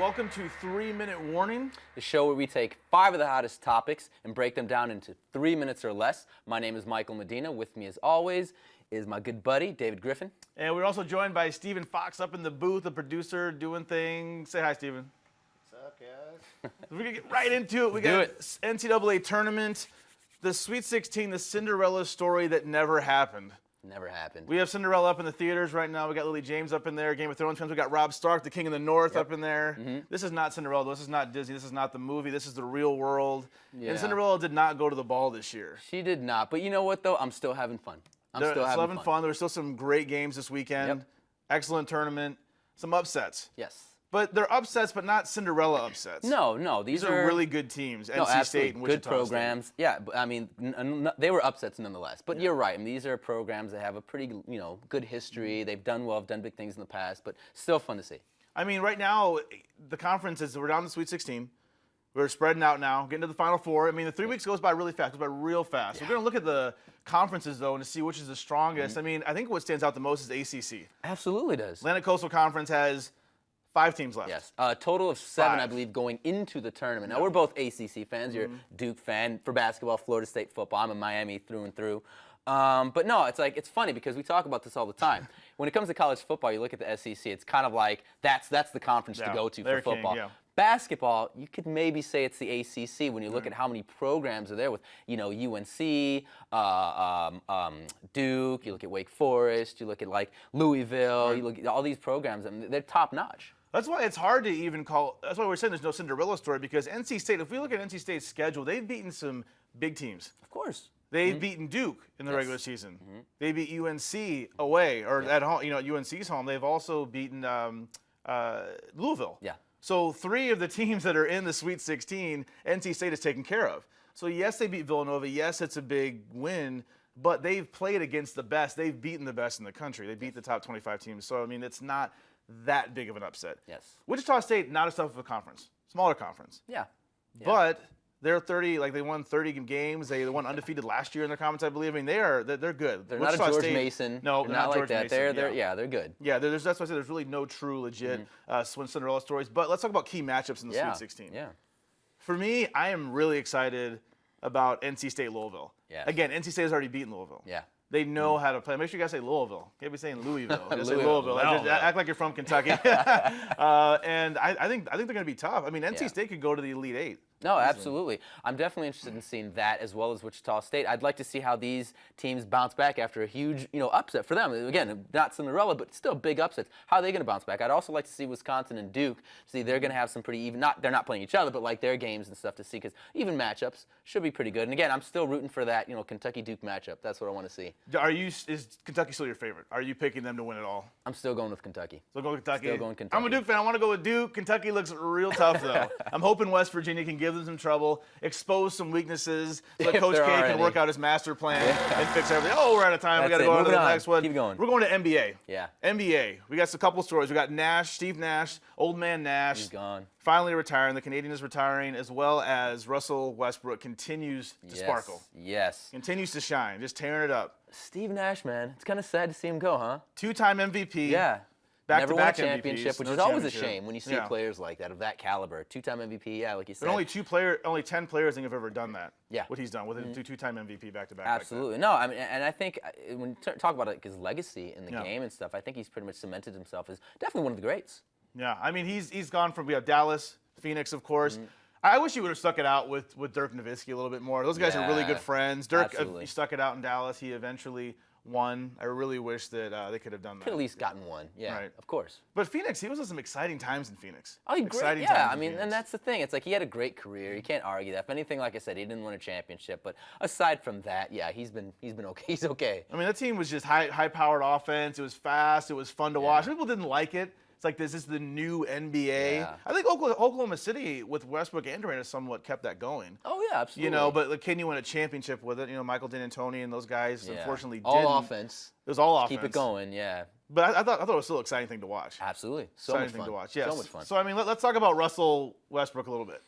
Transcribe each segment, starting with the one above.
welcome to 3 Minute Warning. The show where we take 5 of the hottest topics and break them down into 3 minutes or less. My name is Michael Medina. With me, as always, is my good buddy, David Griffin. And we're also joined by Stephen Fox up in the booth, the producer, doing things. Say hi, Stephen. What's up, guys? We're going to get right into it. We got NCAA tournament, the Sweet 16, the Cinderella story that never happened. Never happened. We have Cinderella up in the theaters right now. We got Lily James up in there. Game of Thrones fans. We got Rob Stark, the King of the North, up in there. This is not Cinderella. This is not Disney. This is not the movie. This is the real world. Yeah. And Cinderella did not go to the ball this year. She did not. But you know what, though? I'm still having fun. I'm still having fun. There were still some great games this weekend. Excellent tournament. Some upsets. Yes. But they're upsets, but not Cinderella upsets. No. These are really good teams. NC State and Wichita good programs. State. Yeah, I mean, they were upsets nonetheless. But you're right. I mean, these are programs that have a pretty, good history. They've done well, have done big things in the past, but still fun to see. I mean, right now, the conference we're down to the Sweet 16. We're spreading out now, getting to the Final Four. I mean, the 3 weeks goes by really fast. Goes by real fast. Yeah. We're going to look at the conferences, though, and to see which is the strongest. I mean, I think what stands out the most is ACC. Absolutely does. Atlantic Coastal Conference has 5 teams left. Yes, a total of 7, I believe, going into the tournament. Now, we're both ACC fans. You're a Duke fan. For basketball, Florida State football. I'm a Miami through and through. But no, it's funny because we talk about this all the time. When it comes to college football, you look at the SEC, it's kind of like that's the conference to go to for football. King, yeah. Basketball, you could maybe say it's the ACC when you look at how many programs are there with, UNC, Duke, you look at Wake Forest, you look at like Louisville, you look at all these programs, I mean, they're top notch. That's why it's hard to even call. That's why we're saying there's no Cinderella story, because NC State, if we look at NC State's schedule, they've beaten some big teams. Of course. They've beaten Duke in the regular season. They beat UNC away or at home. UNC's home. They've also beaten Louisville. Yeah. So 3 of the teams that are in the Sweet 16, NC State is taken care of. So yes, they beat Villanova. Yes, it's a big win, but they've played against the best. They've beaten the best in the country. They beat the top 25 teams. So I mean, it's not that big of an upset. Yes. Wichita State, not as tough of a conference, smaller conference. Yeah. But they're 30, they won 30 games. They won undefeated last year in their conference, I believe. I mean, they're good. They're Wichita not a George State, Mason. No, they're not like George that. Mason. They're good. Yeah, that's why I say there's really no true, legit Cinderella stories. But let's talk about key matchups in the Sweet 16. Yeah. For me, I am really excited about NC State Louisville. Yeah. Again, NC State has already beaten Louisville. Yeah. They know how to play. Make sure you guys say Louisville. You can't be saying Louisville. You say Louisville. Louisville. Just act like you're from Kentucky. And I think they're going to be tough. I mean, NC State could go to the Elite 8. No, absolutely. I'm definitely interested in seeing that as well as Wichita State. I'd like to see how these teams bounce back after a huge, upset for them. Again, not Cinderella, but still big upsets. How are they going to bounce back? I'd also like to see Wisconsin and Duke. See, they're going to have some pretty even. They're not playing each other, but like their games and stuff to see, because even matchups should be pretty good. And again, I'm still rooting for that, Kentucky Duke matchup. That's what I want to see. Is Kentucky still your favorite? Are you picking them to win it all? I'm still going with Kentucky. Still going with Kentucky. Still going Kentucky. I'm a Duke fan. I want to go with Duke. Kentucky looks real tough though. I'm hoping West Virginia can give them some trouble, expose some weaknesses, so that Coach K can work out his master plan and fix everything. Oh, we're out of time. We got to go on to the next one. Keep going. We're going to NBA. Yeah. NBA. We got a couple stories. We got Nash, Steve Nash, old man Nash. He's gone. Finally retiring. The Canadian is retiring, as well as Russell Westbrook continues to sparkle. Yes. Continues to shine, just tearing it up. Steve Nash, man. It's kind of sad to see him go, huh? 2-time MVP. Yeah. Never won a championship, MVPs, which no is always a championship. shame when you see players like that, of that caliber. 2-time MVP, like you said. But only 10 players I think have ever done that. Yeah. What he's done with a 2-time MVP back-to-back. Absolutely. Like no, I mean, and I think when you talk about his legacy in the game and stuff, I think he's pretty much cemented himself as definitely one of the greats. Yeah, I mean, he's gone from, we have Dallas, Phoenix, of course. I wish he would have stuck it out with Dirk Nowitzki a little bit more. Those guys are really good friends. Dirk, he stuck it out in Dallas. He eventually won. I really wish that they could have done that. Could at least gotten one. Yeah, right. Of course. But Phoenix, he was in some exciting times in Phoenix. Oh, exciting great. Yeah, times I mean, Phoenix. and that's the thing. It's like he had a great career. You can't argue that. If anything, like I said, he didn't win a championship. But aside from that, yeah, he's been okay. He's okay. I mean, that team was just high-powered offense. It was fast. It was fun to watch. People didn't like it. It's like, this is the new NBA. Yeah. I think Oklahoma City with Westbrook and Durant has somewhat kept that going. Oh, yeah, absolutely. But can you win a championship with it? Michael D'Antoni and those guys unfortunately didn't. All offense. It was all offense. Keep it going, yeah. But I thought it was still an exciting thing to watch. Absolutely. So exciting much thing fun. to watch, yes. So much fun. So, I mean, let's talk about Russell Westbrook a little bit.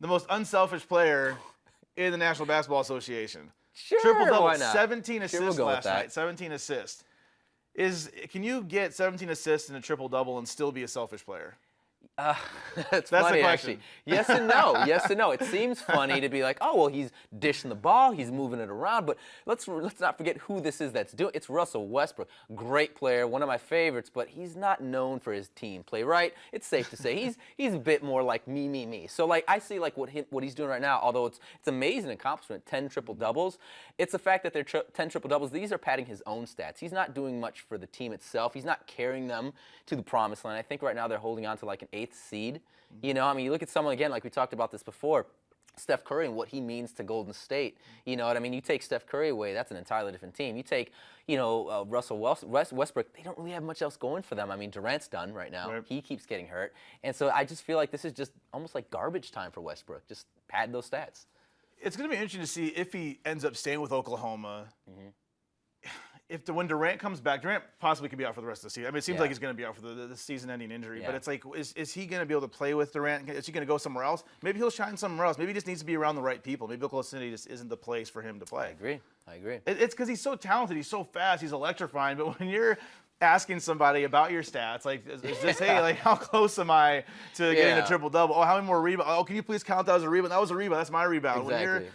The most unselfish player in the National Basketball Association. Sure, Triple-double, why not? 17 assists we'll last night. 17 assists. Can you get 17 assists and a triple-double and still be a selfish player? That's the funny, question. actually. Yes and no. Yes and no. It seems funny to be like, oh, well, he's dishing the ball, he's moving it around, but let's not forget who this is that's doing it. It's Russell Westbrook. Great player, one of my favorites, but he's not known for his team play, right? It's safe to say he's a bit more like me. So, like, I see, like, what he's doing right now, although it's amazing accomplishment, 10 triple-doubles. It's the fact that they're 10 triple-doubles. These are padding his own stats. He's not doing much for the team itself. He's not carrying them to the promised land. I think right now they're holding on to, like, an 8th seed. You know, I mean, you look at someone, again, like we talked about this before, Steph Curry and what he means to Golden State. You know what I mean? You take Steph Curry away, that's an entirely different team. You take, Russell Westbrook, they don't really have much else going for them. I mean, Durant's done right now. Right. He keeps getting hurt. And so I just feel like this is just almost like garbage time for Westbrook. Just pad those stats. It's going to be interesting to see if he ends up staying with Oklahoma. When Durant comes back, Durant possibly could be out for the rest of the season. I mean, it seems like he's going to be out for the season-ending injury. Yeah. But it's like, is he going to be able to play with Durant? Is he going to go somewhere else? Maybe he'll shine somewhere else. Maybe he just needs to be around the right people. Maybe Oklahoma City just isn't the place for him to play. I agree. It's because he's so talented. He's so fast. He's electrifying. But when you're asking somebody about your stats, like, is this, hey, like, how close am I to getting a triple-double? Oh, how many more rebounds? Oh, can you please count that as a rebound? That was a rebound. That's my rebound. Exactly. When you're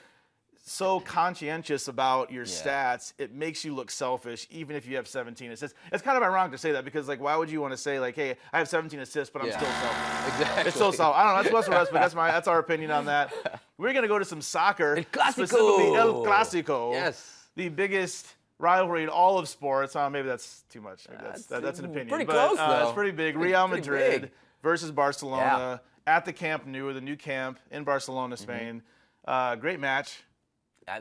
so conscientious about your stats, it makes you look selfish, even if you have 17 assists. It's kind of ironic to say that because, like, why would you want to say, like, hey, I have 17 assists, but I'm still selfish? Exactly. It's still selfish. I don't know. That's Western West, but that's our opinion on that. We're gonna go to some soccer, Clasico. specifically El Clasico. Yes. The biggest rivalry in all of sports. Maybe that's too much. Maybe that's an opinion. Pretty but, close, though. It's pretty big. Real pretty Madrid big. versus Barcelona at the Camp Nou, the new camp in Barcelona, Spain. Great match.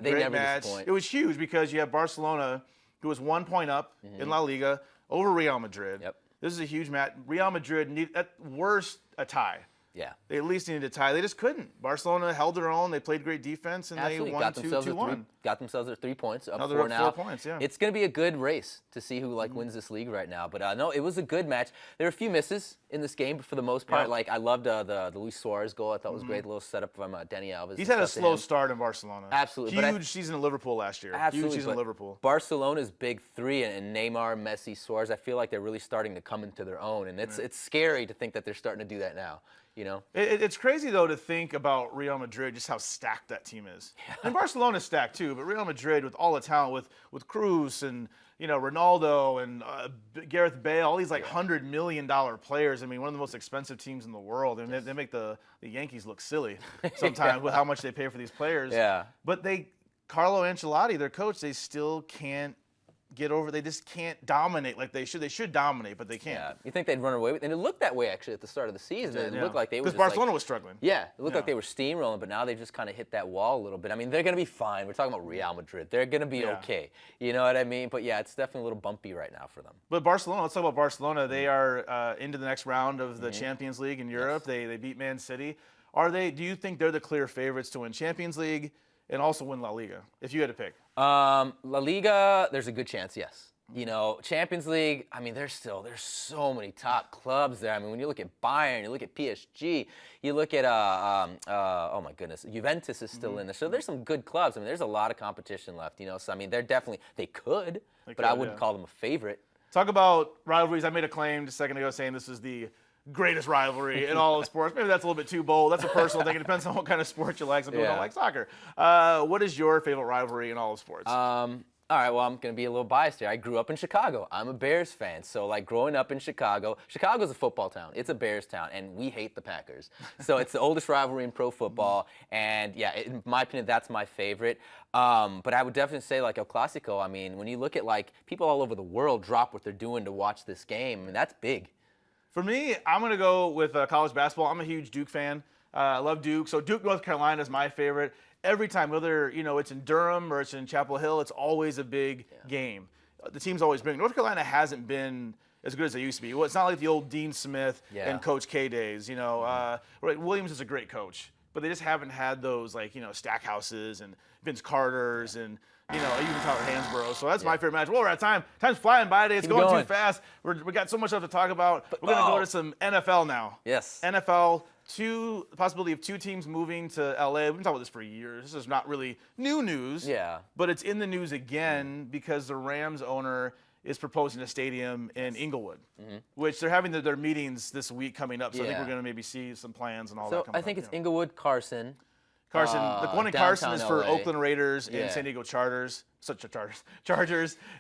They Great never match. disappoint. It was huge because you have Barcelona, who was 1 point up in La Liga over Real Madrid. Yep. This is a huge match. Real Madrid need at worst a tie. Yeah. They at least needed a tie. They just couldn't. Barcelona held their own. They played great defense, and Absolutely. they won 2-1. Got themselves their 3 points. Up Now they're 4 up now. 4 points, yeah. It's going to be a good race to see who wins this league right now. But no, it was a good match. There were a few misses in this game, but for the most part, like I loved the Luis Suarez goal. I thought was great. A little setup from Dani Alves. He's had a slow start in Barcelona. Absolutely. Huge season in Liverpool last year. Absolutely. Huge season in Liverpool. Barcelona's big three and Neymar, Messi, Suarez, I feel like they're really starting to come into their own. And it's scary to think that they're starting to do that now. You know? It's crazy, though, to think about Real Madrid, just how stacked that team is. Yeah. And Barcelona's stacked, too, but Real Madrid, with all the talent, with Cruz and, Ronaldo and Gareth Bale, all these, $100 million players. I mean, one of the most expensive teams in the world. And they make the Yankees look silly sometimes with how much they pay for these players. Yeah. But Carlo Ancelotti, their coach, they still can't get over. They just can't dominate like they should. They should dominate, but they can't. Yeah. You think they'd run away with it? And it looked that way, actually, at the start of the season. It looked like they were because Barcelona was struggling. Yeah, it looked like they were steamrolling, but now they've just kind of hit that wall a little bit. I mean, they're going to be fine. We're talking about Real Madrid. They're going to be okay. You know what I mean? But, yeah, it's definitely a little bumpy right now for them. But Barcelona, let's talk about Barcelona. They are into the next round of the Champions League in Europe. Yes. They beat Man City. Do you think they're the clear favorites to win Champions League and also win La Liga, if you had to pick? La Liga, there's a good chance, yes. Champions League, I mean, there's so many top clubs there. I mean, when you look at Bayern, you look at PSG, you look at, oh my goodness, Juventus is still in there. So there's some good clubs. I mean, there's a lot of competition left, So, I mean, they could, but I wouldn't call them a favorite. Talk about rivalries. I made a claim just a second ago saying this is the greatest rivalry in all of sports. Maybe that's a little bit too bold. That's a personal thing. It depends on what kind of sport you like. Some people don't like soccer. What is your favorite rivalry in all of sports? All right, well, I'm going to be a little biased here. I grew up in Chicago. I'm a Bears fan. So, growing up in Chicago's a football town. It's a Bears town, and we hate the Packers. So, it's the oldest rivalry in pro football. And, yeah, in my opinion, that's my favorite. But I would definitely say, El Clasico, I mean, when you look at, people all over the world drop what they're doing to watch this game, I mean, that's big. For me, I'm going to go with college basketball. I'm a huge Duke fan. I love Duke. So, Duke, North Carolina is my favorite. Every time, whether it's in Durham or it's in Chapel Hill, it's always a big game. The team's always big. North Carolina hasn't been as good as they used to be. Well, it's not like the old Dean Smith and Coach K days. Williams is a great coach, but they just haven't had those Stackhouses and Vince Carters and even Tyler Hansborough. So that's my favorite match. Well, we're out of time. Time's flying by today. It's going too fast. We got so much stuff to talk about. We're going to go to some NFL now. Yes. NFL. The possibility of 2 teams moving to LA. We've been talking about this for years. This is not really new news. Yeah. But it's in the news again because the Rams owner is proposing a stadium in Inglewood, which they're having their meetings this week coming up. So I think Yeah. we're going to maybe see some plans and all So that coming I think up. it's Inglewood, Carson. Carson, the one in Carson downtown is for LA. Oakland Raiders Yeah. and San Diego Chargers,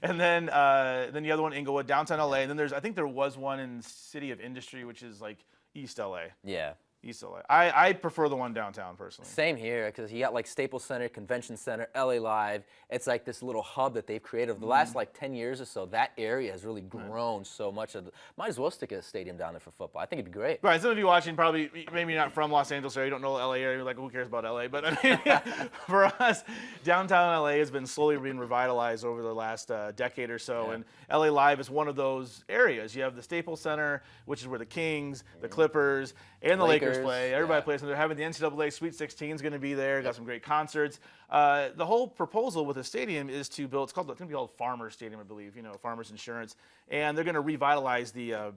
and then the other one Inglewood, downtown LA, and then I think there was one in City of Industry, which is like East LA. Yeah. East LA. I prefer the one downtown personally. Same here, because you got like Staples Center, Convention Center, LA Live. It's like this little hub that they've created over the last like 10 years or so. That area has really grown so much. Might as well stick a stadium down there for football. I think it'd be great. Right, some of you watching probably maybe not from Los Angeles area, you don't know the LA area, you're like, who cares about LA? But I mean, for us, downtown LA has been slowly being revitalized over the last decade or so, and LA Live is one of those areas. You have the Staples Center, which is where the Kings, the Clippers, and the Lakers play. Everybody plays, and they're having the NCAA Sweet 16 is going to be there. Got some great concerts. The whole proposal with the stadium is to build. It's going to be called Farmers Stadium, I believe. Farmers Insurance, and they're going to revitalize the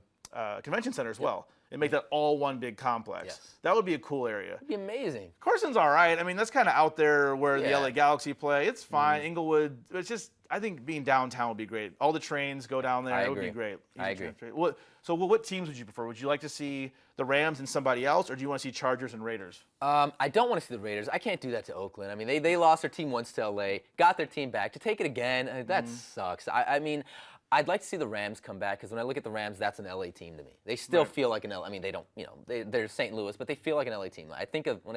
convention center as well and make that all one big complex. Yes. That would be a cool area. It'd be amazing. Carson's all right. I mean, that's kind of out there where the Yeah. LA Galaxy play. It's fine. Inglewood. It's just, I think being downtown would be great. All the trains go down there. I It would agree. be great. I Easy agree. transfer. What teams would you prefer? Would you like to see the Rams and somebody else, or do you want to see Chargers and Raiders? I don't want to see the Raiders. I can't do that to Oakland. I mean, they lost their team once to LA, got their team back. To take it again, that sucks. I mean, I'd like to see the Rams come back, because when I look at the Rams, that's an LA team to me. They still feel like an LA. I mean, they don't, they're St. Louis, but they feel like an LA team. When I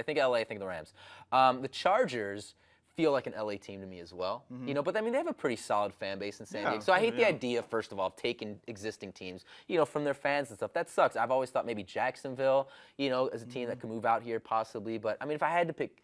think LA, I think of the Rams. The Chargers feel like an LA team to me as well. But I mean, they have a pretty solid fan base in San Diego. So I hate the idea, first of all, of taking existing teams, from their fans and stuff. That sucks. I've always thought maybe Jacksonville, as a team that could move out here possibly. But I mean, if I had to pick,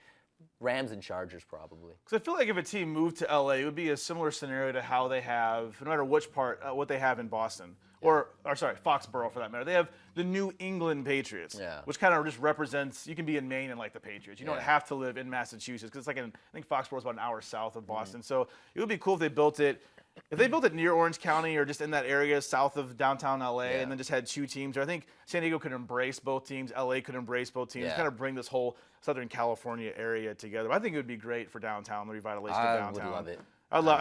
Rams and Chargers probably. Because I feel like if a team moved to LA, it would be a similar scenario to how they have, no matter which part, what they have in Boston. Or sorry, Foxborough for that matter. They have the New England Patriots, which kind of just represents, you can be in Maine and like the Patriots. You don't have to live in Massachusetts, because it's like I think Foxborough is about an hour south of Boston. So it would be cool if they built it. If they built it near Orange County or just in that area south of downtown LA, and then just had two teams, or I think San Diego could embrace both teams, LA could embrace both teams, kind of bring this whole Southern California area together. But I think it would be great for downtown, the revitalization of downtown. I would love it.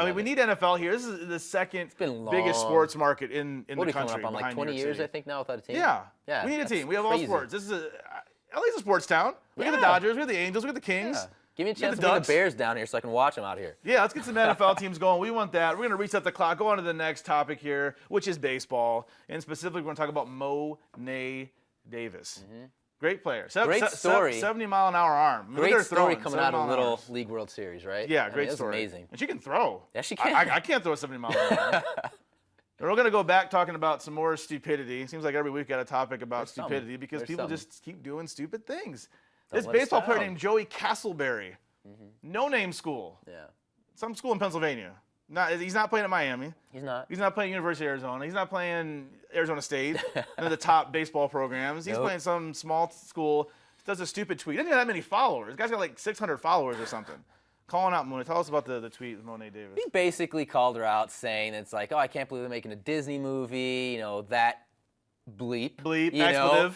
I mean, we need NFL here. This is the second biggest sports market in the country. What are we coming up on, like behind 20 New York years, City. I think, now without a team? Yeah. Yeah, We need a that's team. We have all crazy. sports. LA's a sports town. We got the Dodgers, we got the Angels, we got the Kings. Yeah. Give me a We got chance the to bring the Ducks. Bears down here so I can watch them out here. Yeah, let's get some NFL teams going. We want that. We're going to reset the clock, go on to the next topic here, which is baseball. And specifically, we're going to talk about Mo'ne Davis. Great player. Great story. 70-mile-an-hour arm. I mean, look at Great her story throwing, coming out of 70 mile an Little hour. League World Series, right? Yeah, I mean, great that's story. amazing. And she can throw. Yeah, she can. I can't throw a 70 mile an hour. We're going to go back talking about some more stupidity. Seems like every week we got a topic about There's stupidity something. because There's people something. just keep doing stupid things. Don't This let us baseball player down. named Joey Castleberry, no-name school, Yeah. some school in Pennsylvania. He's not playing at Miami. He's not. He's not playing University of Arizona. He's not playing Arizona State, one of the top baseball programs. He's Nope. playing some small school. Does a stupid tweet. He doesn't have that many followers. The guy's got like 600 followers or something. Calling out Mo'ne. Tell us about the tweet with Mo'ne Davis. He basically called her out saying it's like, oh, I can't believe they're making a Disney movie, that bleep. Bleep, you know?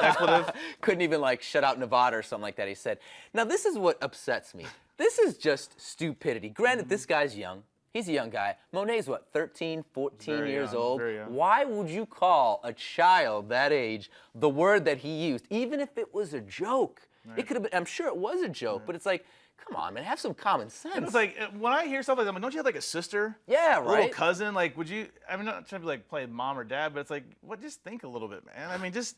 expletive. Couldn't even like shut out Nevada or something like that, he said. Now, this is what upsets me. This is just stupidity. Granted, this guy's young. He's a young guy. Monet's what, 13, 14 Very years young, old? very young. Why would you call a child that age the word that he used, even if it was a joke? It could have been, I'm sure it was a joke, but it's like, come on, man, have some common sense. And it's like, when I hear stuff like that, I'm like, don't you have like a sister? Yeah, A little right? cousin? Like, would you, I'm not trying to like play mom or dad, but it's like, just think a little bit, man. I mean, it's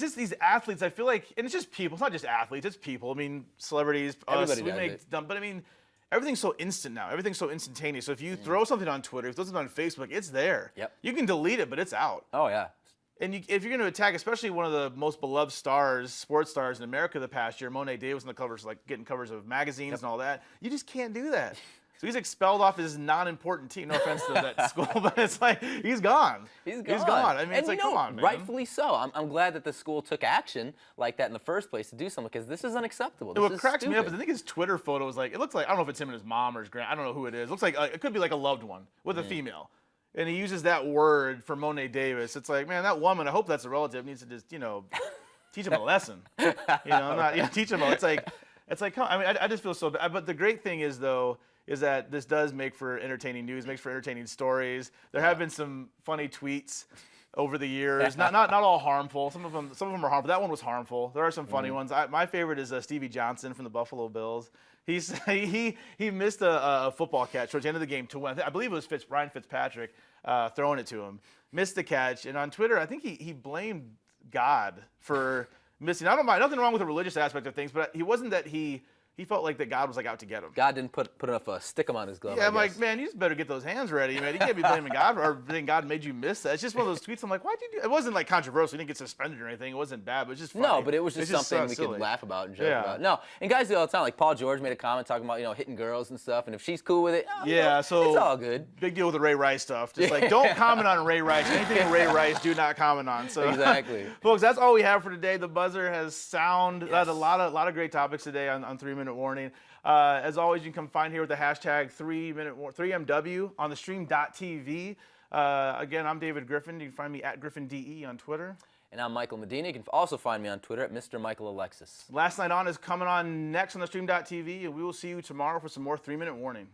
just these athletes, I feel like, and it's just people, it's not just athletes, it's people. I mean, celebrities, Everybody us, we does make it. dumb, but I mean, everything's so instant now. Everything's so instantaneous. So if you throw something on Twitter, if you throw something on Facebook, it's there. Yep. You can delete it, but it's out. Oh, yeah. And if you're going to attack, especially one of the most beloved stars, sports stars in America the past year, Mo'ne Davis on the covers, like getting covers of magazines and all that, you just can't do that. So he's expelled off his non-important team. No offense to that school, but it's like he's gone. He's gone. He's gone. I mean, and it's like, come on, man. rightfully so. I'm glad that the school took action like that in the first place to do something, because this is unacceptable. This What is cracks me up is I stupid. think his Twitter photo is like, it looks like, I don't know if it's him and his mom or his grand, I don't know who it is. It looks like, it could be like a loved one with a female. And he uses that word for Mo'ne Davis. It's like, man, that woman, I hope that's a relative, needs to just, teach him a lesson. Teach him. It's like, come on. I mean, I just feel so bad. But the great thing is, though, is that this does make for entertaining news, makes for entertaining stories. There have been some funny tweets over the years, not all harmful. Some of them are harmful. That one was harmful. There are some funny ones. My favorite is Stevie Johnson from the Buffalo Bills. He missed a football catch towards the end of the game to win. I believe it was Ryan Fitzpatrick throwing it to him. Missed the catch, and on Twitter, I think he blamed God for missing. I don't mind, nothing wrong with the religious aspect of things, but he wasn't that he felt like that God was like out to get him. God didn't put enough stickum on his glove. Yeah, I'm like, man, you just better get those hands ready, man. You can't be blaming God or then God made you miss that. It's just one of those tweets. I'm like, why'd you do? It wasn't like controversial. He didn't get suspended or anything. It wasn't bad, but it was just funny. No, but it was just something we silly. could laugh about and joke about. No, and guys do it all the time. Like Paul George made a comment talking about hitting girls and stuff, and if she's cool with it, so it's all good. Big deal with the Ray Rice stuff. Just like don't comment on Ray Rice. Anything Ray Rice, do not comment on. So Exactly. Folks, that's all we have for today. The buzzer has sound. Yes. Had a lot of great topics today on 3 Minute Warning. As always, you can come find here with the hashtag 3MW on the stream.tv. Again, I'm David Griffin. You can find me at GriffinDE on Twitter. And I'm Michael Medina. You can also find me on Twitter at Mr. Michael Alexis. Last Night On is coming on next on the stream.tv, and we will see you tomorrow for some more 3 Minute Warning.